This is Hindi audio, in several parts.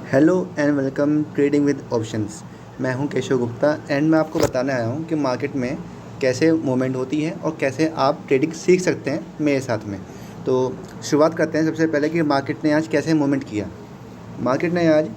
Hello and welcome trading with options. मैं हूं केशव गुप्ता एंड मैं आपको बताने आया हूं कि मार्केट में कैसे मूवमेंट होती है और कैसे आप ट्रेडिंग सीख सकते हैं मेरे साथ में। तो शुरुआत करते हैं सबसे पहले कि मार्केट ने आज कैसे मूवमेंट किया। मार्केट ने आज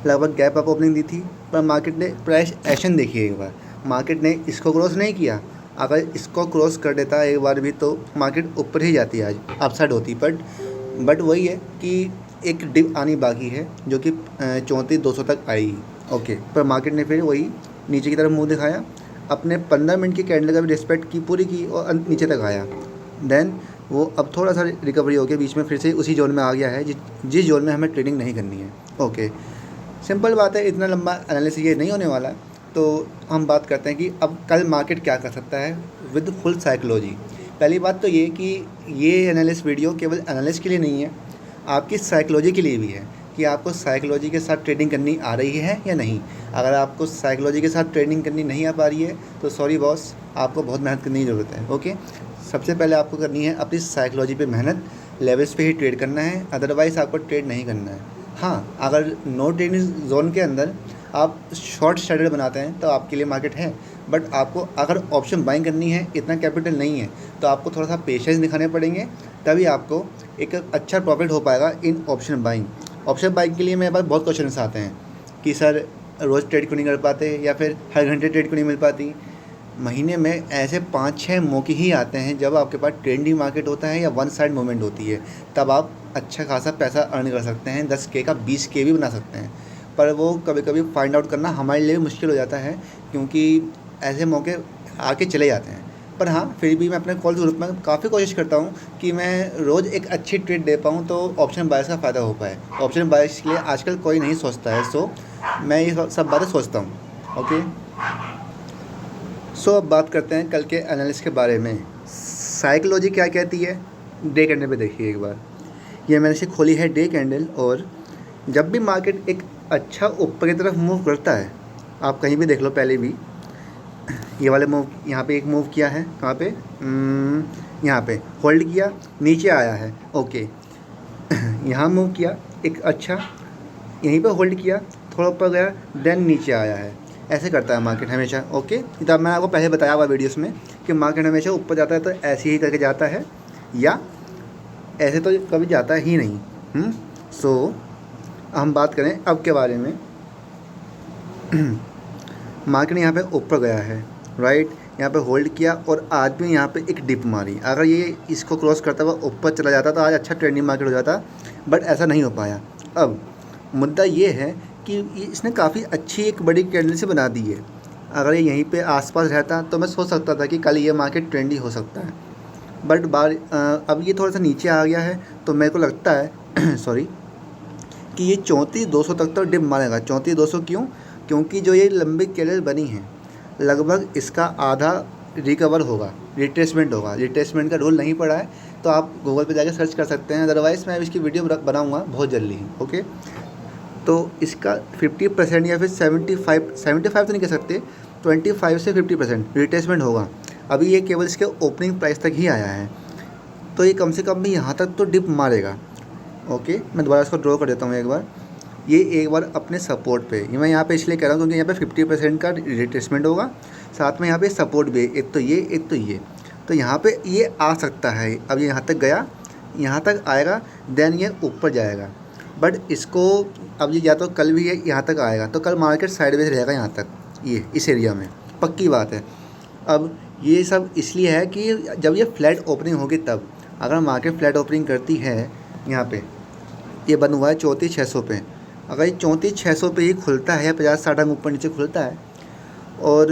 लगभग गैप अप ओपनिंग दी थी, पर मार्केट ने प्राइस एक्शन देखिए एक बार। मार्केट ने इसको क्रॉस नहीं किया। अगर इसको क्रॉस कर देता एक बार भी तो मार्केट ऊपर ही जाती आज, अपसाइड होती। बट वही है कि एक डिप आनी बाकी है जो कि 34,200 तक आएगी। ओके, पर मार्केट ने फिर वही नीचे की तरफ मुंह दिखाया, अपने 15 मिनट की कैंडल का भी रिस्पेक्ट की पूरी की और नीचे तक आया। देन वो अब थोड़ा सा रिकवरी होकर बीच में फिर से उसी जोन में आ गया है जिस जोन में हमें ट्रेडिंग नहीं करनी है। ओके, सिंपल बात है, इतना लंबा एनालिसिस ये नहीं होने वाला। तो हम बात करते हैं कि अब कल मार्केट क्या कर सकता है विद फुल साइकोलॉजी। पहली बात तो ये कि ये एनालिसिस वीडियो केवल एनालिस्ट के लिए नहीं है, आपकी साइकोलॉजी के लिए भी है कि आपको साइकोलॉजी के साथ ट्रेडिंग करनी आ रही है या नहीं। अगर आपको साइकोलॉजी के साथ ट्रेडिंग करनी नहीं आ पा रही है तो सॉरी बॉस, आपको बहुत मेहनत करने की ज़रूरत है। ओके, सबसे पहले आपको करनी है अपनी साइकोलॉजी पे मेहनत, लेवल्स पे ही ट्रेड करना है, अदरवाइज़ आपको ट्रेड नहीं करना है। हाँ, अगर नो ट्रेडिंग जोन के अंदर आप शॉर्ट स्ट्रैटेजी बनाते हैं तो आपके लिए मार्केट है। बट आपको अगर ऑप्शन बाइंग करनी है, इतना कैपिटल नहीं है, तो आपको थोड़ा सा पेशेंस दिखाने पड़ेंगे, तभी आपको एक अच्छा प्रॉफिट हो पाएगा इन ऑप्शन बाइंग। ऑप्शन बाइंग के लिए मेरे पास बहुत क्वेश्चन आते हैं कि सर रोज़ ट्रेड क्यों नहीं कर पाते, या फिर हर घंटे ट्रेड क्यों नहीं मिल पाती। महीने में ऐसे 5-6 मौके ही आते हैं जब आपके पास ट्रेंडिंग मार्केट होता है या वन साइड मूवमेंट होती है, तब आप अच्छा खासा पैसा अर्न कर सकते हैं, 10K का 20K भी बना सकते हैं। पर वो कभी कभी फाइंड आउट करना हमारे लिए मुश्किल हो जाता है, क्योंकि ऐसे मौके आके चले जाते हैं। पर हाँ, फिर भी मैं अपने कॉल ग्रुप में काफ़ी कोशिश करता हूँ कि मैं रोज़ एक अच्छी ट्रेड दे पाऊँ तो ऑप्शन बायर्स का फ़ायदा हो पाए। ऑप्शन बायर्स के लिए आजकल कोई नहीं सोचता है, सो मैं ये सब बातें सोचता हूँ। ओके, सो अब बात करते हैं कल के एनालिसिस के बारे में। साइकोलॉजी क्या कहती है, डे कैंडल पे देखिए एक बार। ये मैंने से खोली है डे कैंडल, और जब भी मार्केट एक अच्छा ऊपर की तरफ मूव करता है, आप कहीं भी देख लो, पहले भी ये वाले मूव, यहाँ पे एक मूव किया है, कहाँ पे, यहाँ पे होल्ड किया, नीचे आया है। ओके, यहाँ मूव किया एक अच्छा, यहीं पे होल्ड किया, थोड़ा ऊपर गया, देन नीचे आया है। ऐसे करता है मार्केट हमेशा। ओके, तब मैं आपको पहले बताया हुआ वीडियोस में कि मार्केट हमेशा ऊपर जाता है तो ऐसे ही करके जाता है, या ऐसे तो कभी जाता ही नहीं। सो हम बात करें अब के बारे में। मार्केट यहाँ पे ऊपर गया है, राइट, यहाँ पे होल्ड किया और आज भी यहाँ पे एक डिप मारी। अगर ये इसको क्रॉस करता हुआ ऊपर चला जाता तो आज अच्छा ट्रेंडिंग मार्केट हो जाता, बट ऐसा नहीं हो पाया। अब मुद्दा ये है कि इसने काफ़ी अच्छी एक बड़ी कैंडल से बना दी है। अगर ये यहीं पे आसपास रहता तो मैं सोच सकता था कि कल ये मार्केट ट्रेंडी हो सकता है, बट अब ये थोड़ा सा नीचे आ गया है, तो मेरे को लगता है सॉरी, कि ये 34,200 तक तो डिप मारेगा। 34,200 क्यों? क्योंकि जो ये लंबी कैंडल बनी है, लगभग इसका आधा रिकवर होगा, रिट्रेसमेंट होगा। रिट्रेसमेंट का रूल नहीं पड़ा है तो आप गूगल पे जाकर सर्च कर सकते हैं, अदरवाइज़ मैं इसकी वीडियो बनाऊंगा बहुत जल्दी ही। ओके, तो इसका 50% या फिर 75 तो नहीं कह सकते, 25 से 50% रिट्रेसमेंट होगा। अभी ये केवल इसके ओपनिंग प्राइस तक ही आया है, तो ये कम से कम भी यहाँ तक तो डिप मारेगा। ओके, मैं दोबारा इसको ड्रॉ कर देता हूँ एक बार। ये एक बार अपने सपोर्ट पे, ये मैं यहाँ पे इसलिए कह रहा हूँ क्योंकि यहाँ पे 50% का रिट्रेसमेंट होगा, साथ में यहाँ पे सपोर्ट भी है, एक तो ये, एक तो ये। तो यहाँ पे ये आ सकता है, अब ये यहाँ तक गया, यहाँ तक आएगा, देन ये ऊपर जाएगा। बट इसको अब ये या तो कल भी ये यहाँ तक आएगा, तो कल मार्केट साइडवेज रहेगा यहाँ तक, ये इस एरिया में, पक्की बात है। अब ये सब इसलिए है कि जब ये फ्लैट ओपनिंग होगी तब, अगर मार्केट फ्लैट ओपनिंग करती है, यहाँ पे ये बन हुआ है 34,600 पे, अगर ये 34,600 पे ही खुलता है, 50-60 अंक ऊपर नीचे खुलता है, और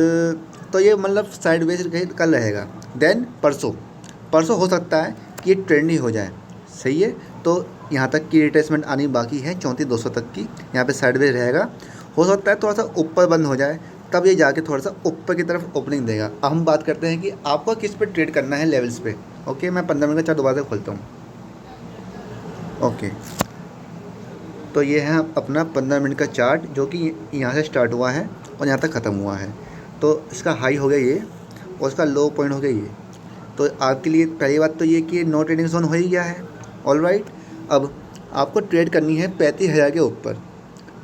तो ये मतलब साइडवेज कल रहेगा। देन परसों हो सकता है कि ये ट्रेंडी हो जाए, सही है। तो यहाँ तक की रिट्रेसमेंट आनी बाकी है, 34,200 तक की, यहाँ पे साइडवेज रहेगा। हो सकता है थोड़ा सा ऊपर बंद हो जाए, तब ये जाके थोड़ा सा ऊपर की तरफ ओपनिंग देगा। अब हम बात करते हैं कि आपको किस पे ट्रेड करना है, लेवल्स पे। ओके, मैं 15 मिनट का चार्ट दोबारा से खोलता हूँ। ओके, तो ये है अपना 15 मिनट का चार्ट, जो कि यहाँ से स्टार्ट हुआ है और यहाँ तक ख़त्म हुआ है। तो इसका हाई हो गया ये, और इसका लो पॉइंट हो गया ये। तो आपके लिए पहली बात तो ये कि नो ट्रेडिंग जोन हो ही गया है। ऑल राइट, अब आपको ट्रेड करनी है 35,000 के ऊपर।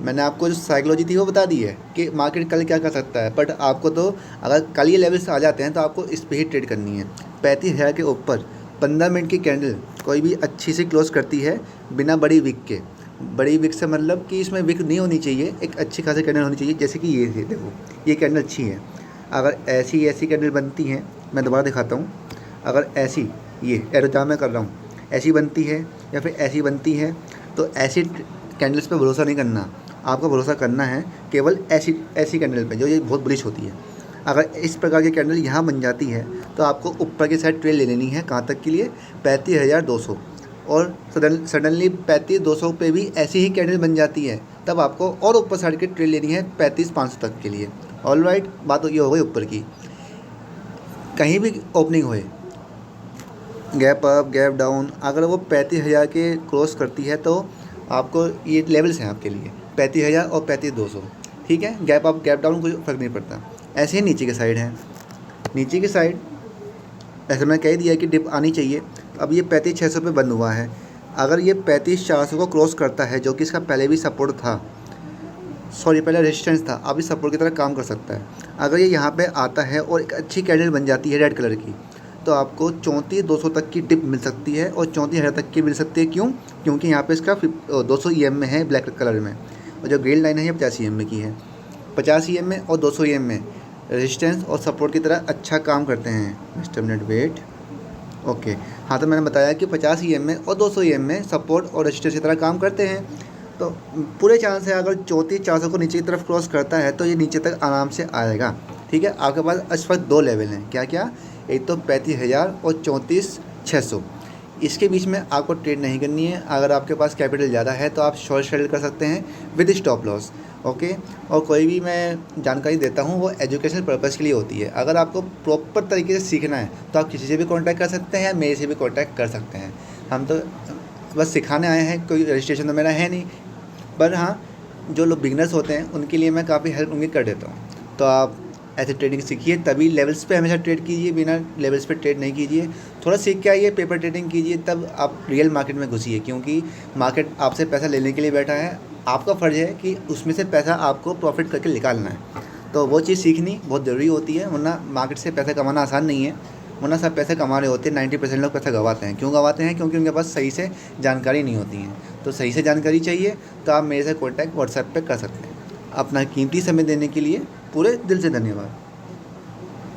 मैंने आपको जो साइकोलॉजी थी वो बता दी है कि मार्केट कल क्या कर सकता है, बट आपको तो अगर कल ये लेवल्स आ जाते हैं तो आपको इस पे ही ट्रेड करनी है 35,000 के ऊपर। 15 मिनट की कैंडल कोई भी अच्छी सी क्लोज करती है बिना बड़ी विक के। बड़ी विक से मतलब कि इसमें विक नहीं होनी चाहिए, एक अच्छी खासी कैंडल होनी चाहिए। जैसे कि ये है, देखो ये कैंडल अच्छी है। अगर ऐसी ऐसी कैंडल बनती हैं, मैं दोबारा दिखाता हूँ, अगर ऐसी ये एरो जहाँ मैं कर रहा हूँ ऐसी बनती है या फिर ऐसी बनती है, तो ऐसी कैंडल्स पे भरोसा नहीं करना। आपको भरोसा करना है केवल ऐसी ऐसी कैंडल पे जो ये बहुत बुलिश होती है। अगर इस प्रकार की कैंडल यहाँ बन जाती है तो आपको ऊपर की साइड ट्रेड ले लेनी है। कहाँ तक के लिए? 35,200। और सडनली 35,200 पे भी ऐसी ही कैंडल बन जाती है, तब आपको और ऊपर साइड की ट्रेड लेनी है 35,500 तक के लिए। ऑल राइट, बात ये हो गई ऊपर की। कहीं भी ओपनिंग होए, गैप अप गैप डाउन, अगर वो 35,000 के क्रॉस करती है तो आपको ये लेवल्स हैं आपके लिए 35,000 और 35,200। ठीक है, गैप अप गैप डाउन कोई फ़र्क नहीं पड़ता। ऐसे ही नीचे की साइड है, नीचे की साइड ऐसे मैं कह दिया कि डिप आनी चाहिए। अब ये 35,600 पे बंद हुआ है। अगर ये 35,400 को क्रॉस करता है, जो कि इसका पहले भी सपोर्ट था, सॉरी पहले रेजिस्टेंस था, अभी सपोर्ट की तरह काम कर सकता है। अगर ये यहाँ पे आता है और एक अच्छी कैंडल बन जाती है रेड कलर की, तो आपको 34,200 तक की डिप मिल सकती है और 34,000 तक की मिल सकती है। क्यों? क्योंकि यहाँ पे इसका 200 EM में है ब्लैक कलर में, और जो ग्रीन लाइन है ये 50 EM में की है। 50 EM में और 200 EM में रेजिस्टेंस और सपोर्ट की तरह अच्छा काम करते हैं। Mister minute wait, okay. हाँ, तो मैंने बताया कि 50 EM में और 200 EM में सपोर्ट और रेजिस्टेंस की तरह काम करते हैं। तो पूरे चांस है अगर 34,400 को नीचे की तरफ क्रॉस करता है तो ये नीचे तक आराम से आएगा। ठीक है, आपके पास इस वक्त दो लेवल हैं। क्या क्या? एक तो 35,000 और 34,600। इसके बीच में आपको ट्रेड नहीं करनी है। अगर आपके पास कैपिटल ज़्यादा है तो आप शॉर्ट सेल कर सकते हैं विद स्टॉप लॉस। ओके, और कोई भी मैं जानकारी देता हूँ वो एजुकेशनल पर्पज़ के लिए होती है। अगर आपको प्रॉपर तरीके से सीखना है तो आप किसी से भी कांटेक्ट कर सकते हैं या मेरे से भी कांटेक्ट कर सकते हैं। हम तो बस सिखाने आए हैं, कोई रजिस्ट्रेशन तो मेरा है नहीं। पर हाँ, जो लोग बिगनर्स होते हैं उनके लिए मैं काफ़ी हेल्प उनकी कर देता हूँ। तो आप ऐसे ट्रेडिंग सीखिए, तभी लेवल्स पे हमेशा ट्रेड कीजिए, बिना लेवल्स पे ट्रेड नहीं कीजिए। थोड़ा सीख के आइए, पेपर ट्रेडिंग कीजिए, तब आप रियल मार्केट में घुसिए। क्योंकि मार्केट आपसे पैसा लेने के लिए बैठा है, आपका फ़र्ज़ है कि उसमें से पैसा आपको प्रॉफिट करके निकालना है। तो वो चीज़ सीखनी बहुत ज़रूरी होती है, वरना मार्केट से पैसा कमाना आसान नहीं है। वरना सब पैसे कमा रहे होते हैं, 90% लोग पैसा गंवाते हैं। क्यों गंवाते हैं? क्योंकि उनके पास सही से जानकारी नहीं होती है। तो सही से जानकारी चाहिए तो आप मेरे से कॉन्टैक्ट व्हाट्सएप पे कर सकते हैं। अपना कीमती समय देने के लिए पूरे दिल से धन्यवाद।